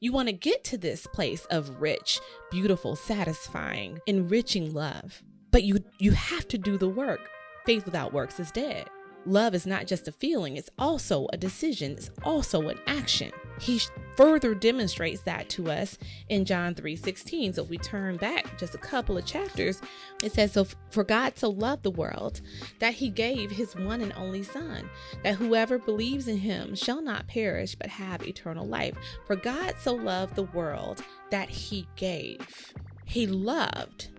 You want to get to this place of rich, beautiful, satisfying, enriching love. But you have to do the work. Faith without works is dead. Love is not just a feeling, it's also a decision, it's also an action. He further demonstrates that to us in John 3:16. So if we turn back just a couple of chapters, it says, so for God so loved the world that he gave his one and only son, that whoever believes in him shall not perish but have eternal life. For God so loved the world that he gave. He loved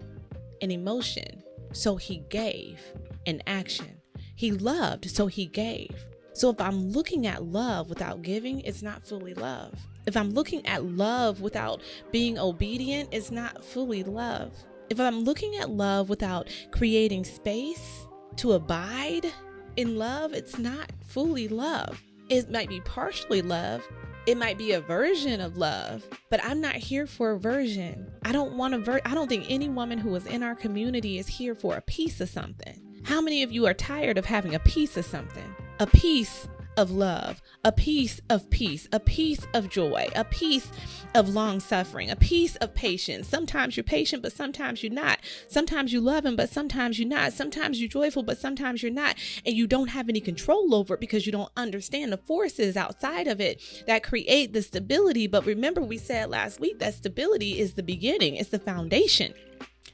an emotion, so he gave an action. He loved, so he gave. So if I'm looking at love without giving, it's not fully love. If I'm looking at love without being obedient, it's not fully love. If I'm looking at love without creating space to abide in love, it's not fully love. It might be partially love. It might be a version of love, but I'm not here for a version. I don't think any woman who is in our community is here for a piece of something. How many of you are tired of having a piece of something? A piece of love, a piece of peace, a piece of joy, a piece of long suffering, a piece of patience. Sometimes you're patient, but sometimes you're not. Sometimes you love him, but sometimes you're not. Sometimes you're joyful, but sometimes you're not. And you don't have any control over it because you don't understand the forces outside of it that create the stability. But remember, we said last week that stability is the beginning. It's the foundation.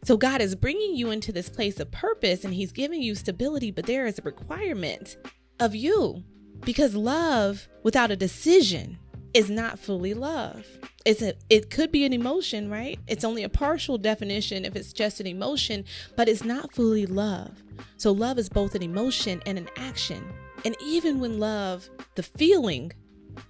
So God is bringing you into this place of purpose and he's giving you stability, but there is a requirement of you, because love without a decision is not fully love. It could be an emotion, right? It's only a partial definition if it's just an emotion, but it's not fully love. So love is both an emotion and an action. And even when love, the feeling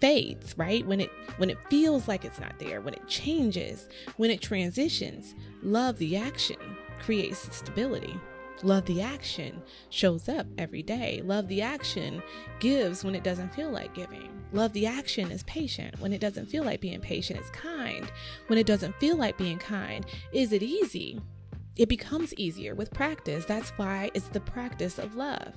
fades, right? When it feels like it's not there, when it changes, when it transitions, love, the action, creates stability. Love, the action, shows up every day. Love, the action, gives when it doesn't feel like giving. Love, the action, is patient when it doesn't feel like being patient. It's kind when it doesn't feel like being kind. Is it easy? It becomes easier with practice. That's why it's the practice of love.